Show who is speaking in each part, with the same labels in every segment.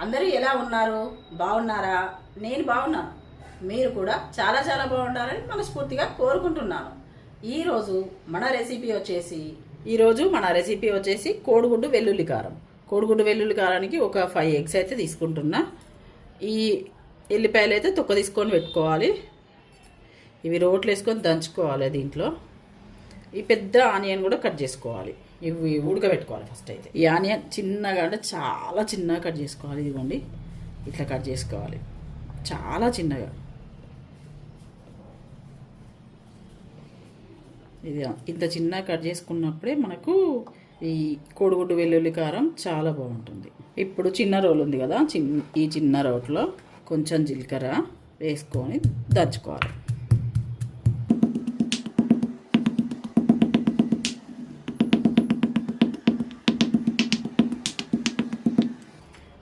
Speaker 1: అందరూ ఎలా ఉన్నారు? బాగున్నారా? నేను బాగున్నాను. మీరు కూడా చాలా చాలా బాగుండాలని మనస్ఫూర్తిగా కోరుకుంటున్నాను. ఈరోజు మన రెసిపీ వచ్చేసి కోడిగుడ్డు వెల్లుల్లి కారం. కోడిగుడ్డు వెల్లుల్లి కారానికి ఒక 5 ఎగ్స్ అయితే తీసుకుంటున్నా. ఈ ఎల్లిపాయలు అయితే తొక్క తీసుకొని పెట్టుకోవాలి. ఇవి రోట్లు వేసుకొని దంచుకోవాలి. దీంట్లో ఈ పెద్ద ఆనియన్ కూడా కట్ చేసుకోవాలి. ఇవి ఉడకబెట్టుకోవాలి. ఫస్ట్ అయితే ఈ ఆనియన్ చిన్నగా, అంటే చాలా చిన్నగా కట్ చేసుకోవాలి. ఇదిగోండి, ఇట్లా కట్ చేసుకోవాలి, చాలా చిన్నగా. ఇది ఇంత చిన్నగా కట్ చేసుకున్నప్పుడే మనకు ఈ కోడిగుడ్డు వెల్లుల్లి కారం చాలా బాగుంటుంది. ఇప్పుడు చిన్న రోలు ఉంది కదా, ఈ చిన్న రోట్లో కొంచెం జీలకర్ర వేసుకొని దంచుకోవాలి.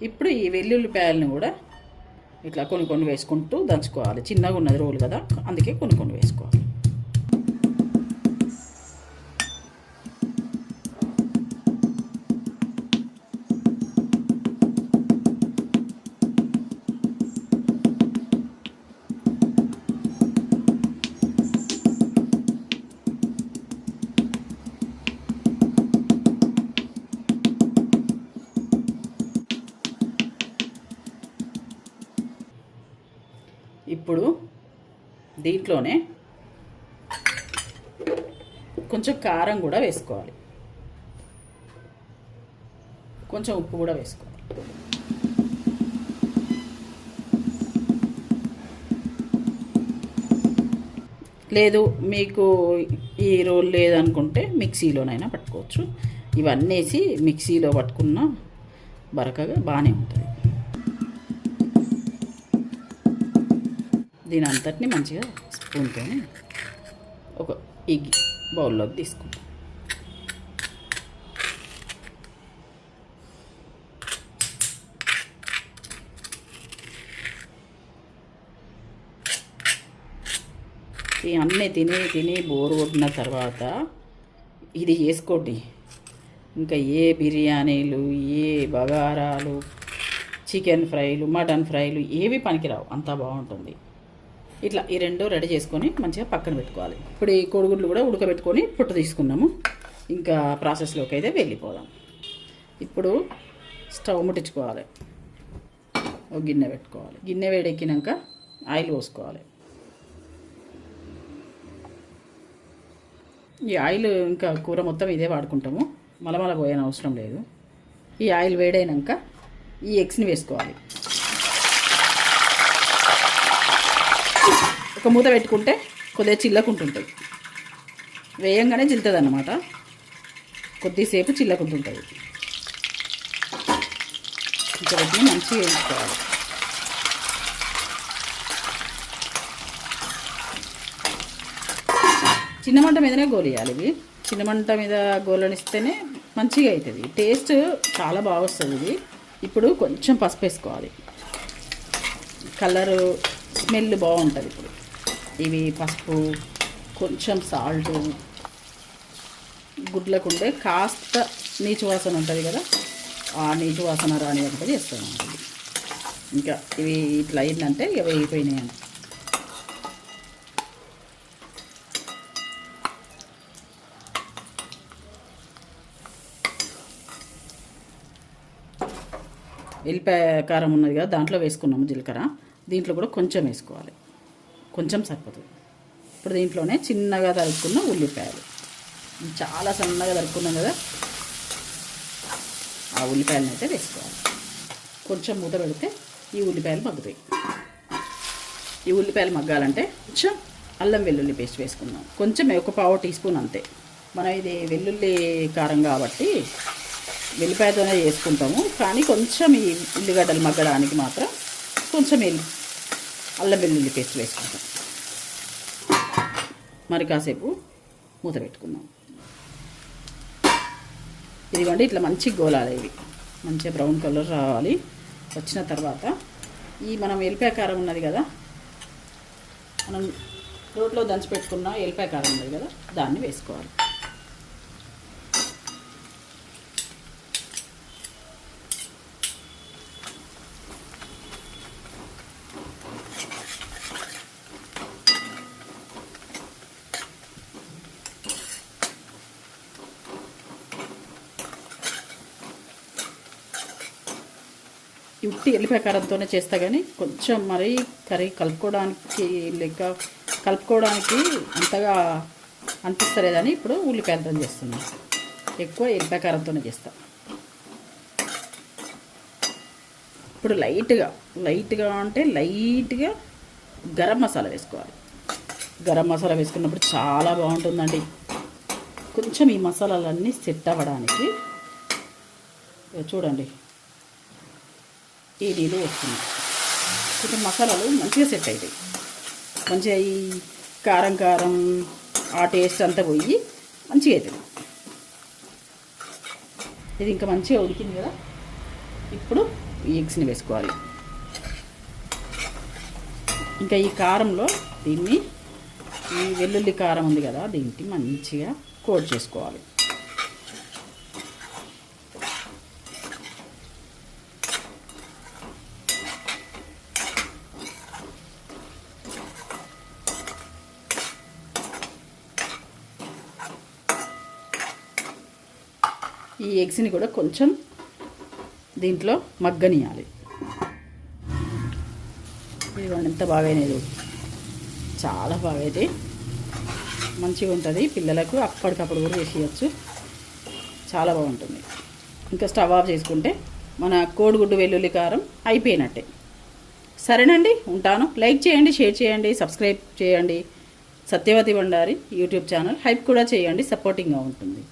Speaker 1: ఇప్పుడు ఈ వెల్లుల్లిపాయలను కూడా ఇట్లా కొన్ని కొన్ని వేసుకుంటూ దంచుకోవాలి. చిన్నగా ఉన్నది రోలు కదా, అందుకే కొన్ని కొన్ని వేసుకోవాలి. ఇప్పుడు దీంట్లోనే కొంచెం కారం కూడా వేసుకోవాలి, కొంచెం ఉప్పు కూడా వేసుకోవాలి. లేదు మీకు ఈ రోల్ లేదనుకుంటే మిక్సీలోనైనా పట్టుకోవచ్చు. ఇవన్నీ వేసి మిక్సీలో పట్టుకున్న బరకగా బాగానే ఉంటుంది. దీని అంతటిని మంచిగా స్పూన్తో ఒక ఈ బౌల్లోకి తీసుకుంటాం. ఈ అన్నీ తిని బోరు కొట్టిన తర్వాత ఇది చేసుకోండి. ఇంకా ఏ బిర్యానీలు, ఏ బగారాలు, చికెన్ ఫ్రైలు, మటన్ ఫ్రైలు ఏవి పనికిరావు, అంతా బాగుంటుంది. ఇట్లా ఈ రెండు రెడీ చేసుకొని మంచిగా పక్కన పెట్టుకోవాలి. ఇప్పుడు ఈ కోడిగుడ్లు కూడా ఉడకబెట్టుకొని పొట్టు తీసుకున్నాము. ఇంకా ప్రాసెస్లోకి అయితే వెళ్ళిపోదాం. ఇప్పుడు స్టవ్ ముట్టించుకోవాలి, ఒక గిన్నె పెట్టుకోవాలి. గిన్నె వేడెక్కినాక ఆయిల్ పోసుకోవాలి. ఈ ఆయిల్ ఇంకా కూర మొత్తం ఇదే వాడుకుంటాము, మలమల పోయని అవసరం లేదు. ఈ ఆయిల్ వేడైనాక ఈ ఎగ్స్ని వేసుకోవాలి. ఒక మూత పెట్టుకుంటే కొద్దిగా చిల్లకుంటుంటుంది, వేయంగానే చిల్లుతుంది అన్నమాట. కొద్దిసేపు చిల్లకుంటుంటుంది. ఇంకా వీటిని మంచిగా వేయించుకోవాలి. చిన్న మంట మీదనే గోలియాలి. ఇవి చిన్న మంట మీద గోలనిస్తేనే మంచిగా అవుతుంది, టేస్ట్ చాలా బాగా వస్తుంది ఇది. ఇప్పుడు కొంచెం పసుపు వేసుకోవాలి, కలరు స్మెల్ బాగుంటుంది. ఇప్పుడు ఇవి పసుపు, కొంచెం సాల్టు, గుడ్లకుండే కాస్త నీచు వాసన ఉంటుంది కదా, ఆ నీచు వాసన రాని ఒకటి చేస్తాను. ఇంకా ఇవి ఇట్లా అయిందంటే ఇక వేగిపోయినాయి. ఎల్లిపాయ కారం ఉన్నది కదా, దాంట్లో వేసుకున్నాము జీలకర్ర. దీంట్లో కూడా కొంచెం వేసుకోవాలి, కొంచెం సరిపోతుంది. ఇప్పుడు దీంట్లోనే చిన్నగా తరుక్కున్న ఉల్లిపాయలు, చాలా సన్నగా తరుక్కున్నాం కదా, ఆ ఉల్లిపాయలను అయితే వేసుకోవాలి. కొంచెం మూత పెడితే ఈ ఉల్లిపాయలు మగ్గుతాయి. ఈ ఉల్లిపాయలు మగ్గాలంటే కొంచెం అల్లం వెల్లుల్లి పేస్ట్ వేసుకుందాం. కొంచెం ఒక 1/2 టీ స్పూన్ అంతే. మనం ఇది వెల్లుల్లి కారం కాబట్టి వెల్లిపాయతోనే చేసుకుంటాము, కానీ కొంచెం ఈ ఉల్లిగడ్డలు మగ్గడానికి మాత్రం కొంచెం అల్లం వెల్లుల్లి పేస్ట్ వేసుకుంటాం. మరి కాసేపు మూత పెట్టుకుందాం. ఇదిగోండి, ఇట్లా మంచిగా గోలాలి. ఇవి మంచిగా బ్రౌన్ కలర్ రావాలి. వచ్చిన తర్వాత ఈ మనం ఎల్లిపాయ కారం ఉన్నది కదా, మనం రోట్లో దంచి పెట్టుకున్న ఎల్లిపాయ కారం ఉన్నది కదా, దాన్ని వేసుకోవాలి. ఉట్టి ఎల్లిపాయ కారంతోనే చేస్తా, కానీ కొంచెం మరీ కర్రీ కలుపుకోవడానికి అంతగా అనిపిస్తలేదని ఇప్పుడు ఉల్లిపాయలతో చేస్తున్నాను. ఎక్కువ ఎల్లిపాయ కారంతోనే చేస్తా. ఇప్పుడు లైట్గా అంటే లైట్గా గరం మసాలా వేసుకోవాలి. గరం మసాలా వేసుకున్నప్పుడు చాలా బాగుంటుందండి. కొంచెం ఈ మసాలాలన్నీ సెట్ అవ్వడానికి చూడండి ఈ నీళ్ళు వేస్తున్నాయి. కొంచెం మసాలాలు మంచిగా సెట్ అవుతాయి. మంచిగా ఈ కారం ఆ టేస్ట్ అంతా పోయి మంచిగా అవుతుంది. ఇది ఇంకా మంచిగా ఉడికింది కదా, ఇప్పుడు ఈ ఎగ్స్ని వేసుకోవాలి. ఇంకా ఈ కారంలో దీన్ని ఈ వెల్లుల్లి కారం ఉంది కదా, దీనికి మంచిగా కోట్ చేసుకోవాలి. ఈ ఎగ్స్ని కూడా కొంచెం దీంట్లో మగ్గనియాలి. ఇది ఎంత బాగా అయినది, చాలా బాగా అయితే మంచిగా ఉంటుంది. పిల్లలకు అప్పటికప్పుడు కూడా వేసేయచ్చు, చాలా బాగుంటుంది. ఇంకా స్టవ్ ఆఫ్ చేసుకుంటే మన కోడిగుడ్డు వెల్లుల్లి కారం అయిపోయినట్టే. సరేనండి, ఉంటాను. లైక్ చేయండి, షేర్ చేయండి, సబ్స్క్రైబ్ చేయండి. Satyavathi Bandari YouTube channel hype కూడా చేయండి, సపోర్టింగ్గా ఉంటుంది.